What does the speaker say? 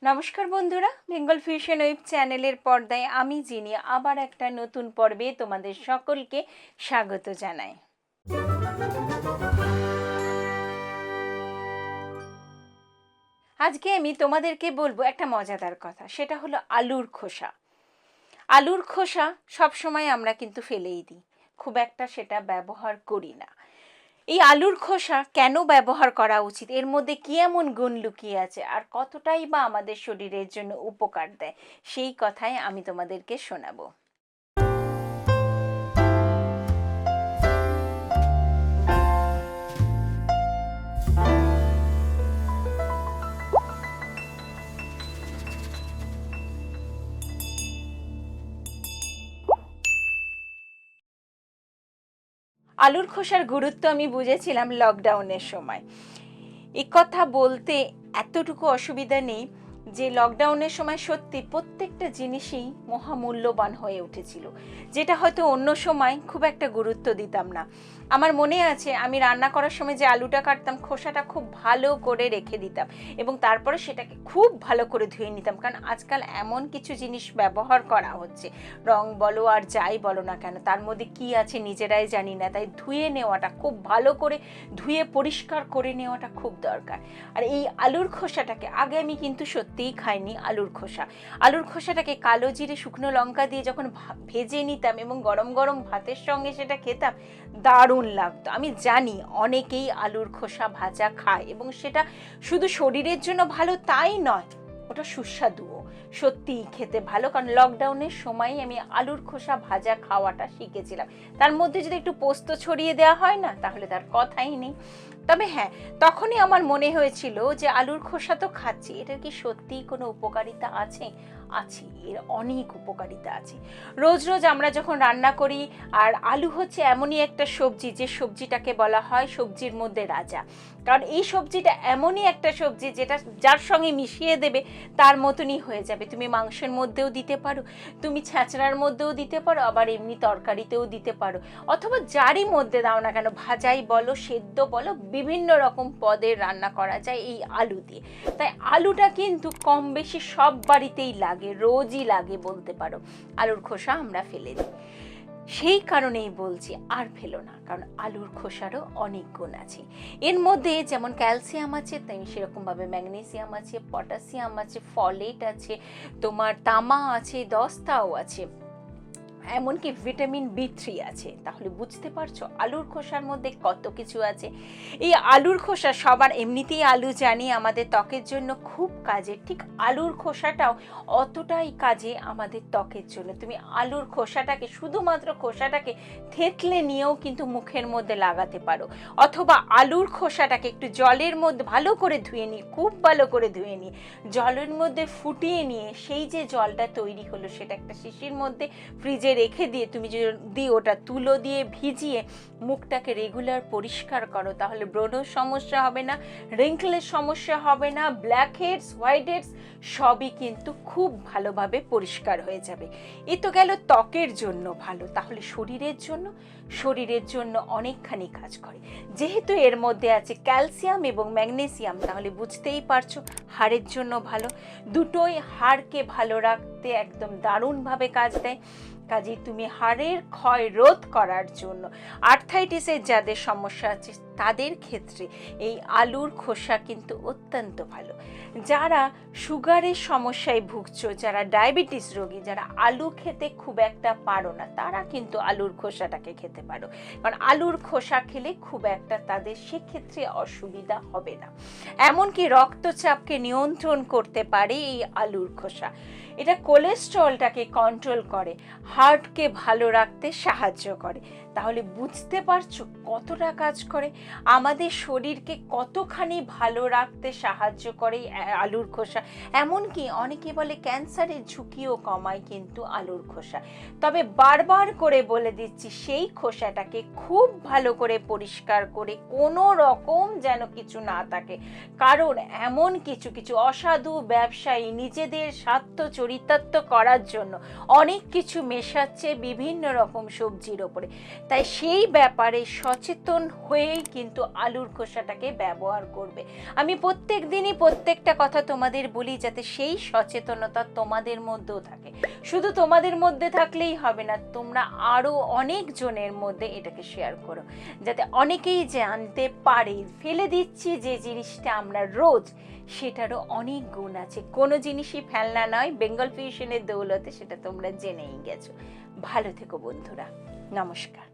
নমস্কার বন্ধুরা, Bengal fusion web চ্যানেলের পর্দায় আমি জিনি আবার একটা নতুন পর্বে তোমাদের সকলকে স্বাগত জানাই। আজকে আমি তোমাদেরকে বলবো একটা মজাদার কথা, সেটা হলো আলুর খোসা। আলুর খোসা সবসময় আমরা কিন্তু ফেলেই দিই, খুব একটা সেটা ব্যবহার করি না। এই আলুর খোসা কেন ব্যবহার করা উচিত, এর মধ্যে কি এমন গুণ লুকিয়ে আছে, আর কতটাই বা আমাদের শরীরের জন্য উপকার দেয়, সেই কথাই আমি তোমাদেরকে শোনাবো। আলুর খোসার গুরুত্ব আমি বুঝেছিলাম লকডাউনের সময়। এই কথা বলতে এতটুকু অসুবিধা নেই যে লকডাউনের সময় সত্যি প্রত্যেকটা জিনিসই মহামূল্যবান হয়ে উঠেছিল, যেটা হয়তো অন্য সময় খুব একটা গুরুত্ব দিতাম না। আমার মনে আছে আমি রান্না করার সময় যে আলুটা কাটতাম, খোসাটা খুব ভালো করে রেখে দিতাম এবং তারপরে সেটাকে খুব ভালো করে ধুয়ে নিতাম, কারণ আজকাল এমন কিছু জিনিস ব্যবহার করা হচ্ছে, রং বলো আর যাই বলো না কেন, তার মধ্যে কি আছে নিজেরাই জানি না, তাই ধুয়ে নেওয়াটা খুব ভালো করে ধুয়ে পরিষ্কার করে নেওয়াটা খুব দরকার। আর এই আলুর খোসাটাকে আগে আমি কিন্তু সত্যিই খাইনি। আলুর খোসাটাকে কালো জিরে শুকনো লঙ্কা দিয়ে যখন ভেজে নিতাম এবং গরম গরম ভাতের সঙ্গে সেটা খেতাম, দারুণ লাগতো। আমি জানি অনেকেই আলুর খোসা ভাজা খায় এবং সেটা শুধু শরীরের জন্য ভালো তাই নয়, ওটা সুস্বাদুও, সত্যিই খেতে ভালো। কারণ লকডাউনের সময় আমি আলুর খোসা ভাজা খাওয়াটা শিখেছিলাম। তার মধ্যে যদি একটু পোস্ত ছড়িয়ে দেওয়া হয় না, তাহলে তার কথাই নেই। তবে হ্যাঁ, তখনই আমার মনে হয়েছিল যে আলুর খোসা তো খাচ্ছি, এটার কি সত্যিই কোনো উপকারিতা আছে? আছে, এর অনেক উপকারিতা আছে। রোজ রোজ আমরা যখন রান্না করি, আর আলু হচ্ছে এমনই একটা সবজি যে সবজিটাকে বলা হয় সবজির মধ্যে রাজা। কারণ এই সবজিটা এমনই একটা সবজি যেটা যার সঙ্গে মিশিয়ে দেবে তার মতনই হয়ে যাবে। তুমি মাংসের মধ্যেও দিতে পারো, তুমি ছ্যাঁচড়ার মধ্যেও দিতে পারো, আবার এমনি তরকারিতেও দিতে পারো, অথবা যারই মধ্যে দাও না কেন, ভাজাই বলো সেদ্ধ বলো, বিভিন্ন রকম পদের রান্না করা যায় এই আলু দিয়ে। তাই আলুটা কিন্তু কম বেশি সব বাড়িতেই লাগে, রোজই লাগে বলতে পারো। আলুর খোসা আমরা ফেলে দিই, সেই কারণেই বলছি আর ফেলো না, কারণ আলুর খোসারও অনেক গুণ আছে। এর মধ্যে যেমন ক্যালসিয়াম আছে, তেমনি সেরকমভাবে ম্যাগনেসিয়াম আছে, পটাশিয়াম আছে, ফলেট আছে, তোমার তামা আছে, দস্তাও আছে, এমনকি ভিটামিন B3 আছে। তাহলে বুঝতে পারছো আলুর খোসার মধ্যে কত কিছু আছে। এই আলুর খোসা সবার এমনিতেই আলু জানি আমাদের ত্বকের জন্য খুব কাজের, ঠিক আলুর খোসাটাও অতটাই কাজে আমাদের ত্বকের জন্য। তুমি আলুর খোসাটাকে, শুধুমাত্র খোসাটাকে থেতলে নিয়েও কিন্তু মুখের মধ্যে লাগাতে পারো, অথবা আলুর খোসাটাকে একটু জলের মধ্যে ভালো করে ধুয়ে নিয়ে, খুব ভালো করে ধুয়ে নিয়ে জলের মধ্যে ফুটিয়ে নিয়ে সেই যে জলটা তৈরি হলো সেটা একটা শিশির মধ্যে ফ্রিজে রেখে দিয়ে তুমি যদি ওটা তুলো দিয়ে ভিজিয়ে মুখটাকে রেগুলার পরিষ্কার করো, তাহলে ব্রণের সমস্যা হবে না, রিঙ্কেলের সমস্যা হবে না, ব্ল্যাক হেডস, হোয়াইট হেডস সবই কিন্তু খুব ভালোভাবে পরিষ্কার হয়ে যাবে। এ তো গেল ত্বকের জন্য ভালো, তাহলে শরীরের জন্য অনেকখানি কাজ করে। যেহেতু এর মধ্যে আছে ক্যালসিয়াম এবং ম্যাগনেসিয়াম, তাহলে বুঝতেই পারছো হাড়ের জন্য ভালো। দুটোই হাড়কে ভালো রাখতে একদম দারুণভাবে কাজ দেয়। কাজেই তুমি হাড়ের ক্ষয় রোধ করার জন্য, আর্থাইটিসের যাদের সমস্যা আছে তাদের ক্ষেত্রে এই আলুর খোসা কিন্তু অত্যন্ত ভালো। যারা সুগারের সমস্যায় ভুগছো, যারা ডায়াবেটিস রোগী, যারা আলু খেতে খুব একটা পারো না, তারা কিন্তু আলুর খোসাটাকে খেতে পারো, কারণ আলুর খোসা খেলে খুব একটা তাদের সেক্ষেত্রে অসুবিধা হবে না। এমনকি রক্তচাপকে নিয়ন্ত্রণ করতে পারে এই আলুর খোসা। এটা কোলেস্ট্রলটাকে কন্ট্রোল করে, হার্টকে ভালো রাখতে সাহায্য করে। তাহলে বুঝতে পারছো কতটা কাজ করে, আমাদের শরীরকে কতখানি ভালো রাখতে সাহায্য করে আলুর খোসা। এমনকি অনেকে বলে ক্যান্সারের ঝুঁকিও কমায় কিন্তু আলুর খোসা। তবে বারবার করে বলে দিচ্ছি, সেই খোসাটাকে খুব ভালো করে পরিষ্কার করে, কোনো রকম যেন কিছু না থাকে, কারণ এমন কিছু অসাধু ব্যবসায়ী নিজেদের স্বার্থ চরিতার্থ করার জন্য অনেক কিছু মেশাচ্ছে বিভিন্ন রকম সবজির ওপরে। তাই সেই ব্যাপারে সচেতন হয়েই কিন্তু আলুর খোসাটাকে ব্যবহার করবে। আমি প্রত্যেক দিনই প্রত্যেকটা কথা তোমাদের বলি যাতে সেই সচেতনতা তোমাদের মধ্যেও থাকে। শুধু তোমাদের মধ্যে থাকলেই হবে না, তোমরা আরও অনেক জনের মধ্যে এটাকে শেয়ার করো, যাতে অনেকেই জানতে পারে ফেলে দিচ্ছি যে জিনিসটা আমরা রোজ, সেটারও অনেক গুণ আছে। কোনো জিনিসই ফেলনা নয়, বেঙ্গল ফিউশনের দৌলতে সেটা তোমরা জেনেই গেছো। ভালো থেকো বন্ধুরা, নমস্কার।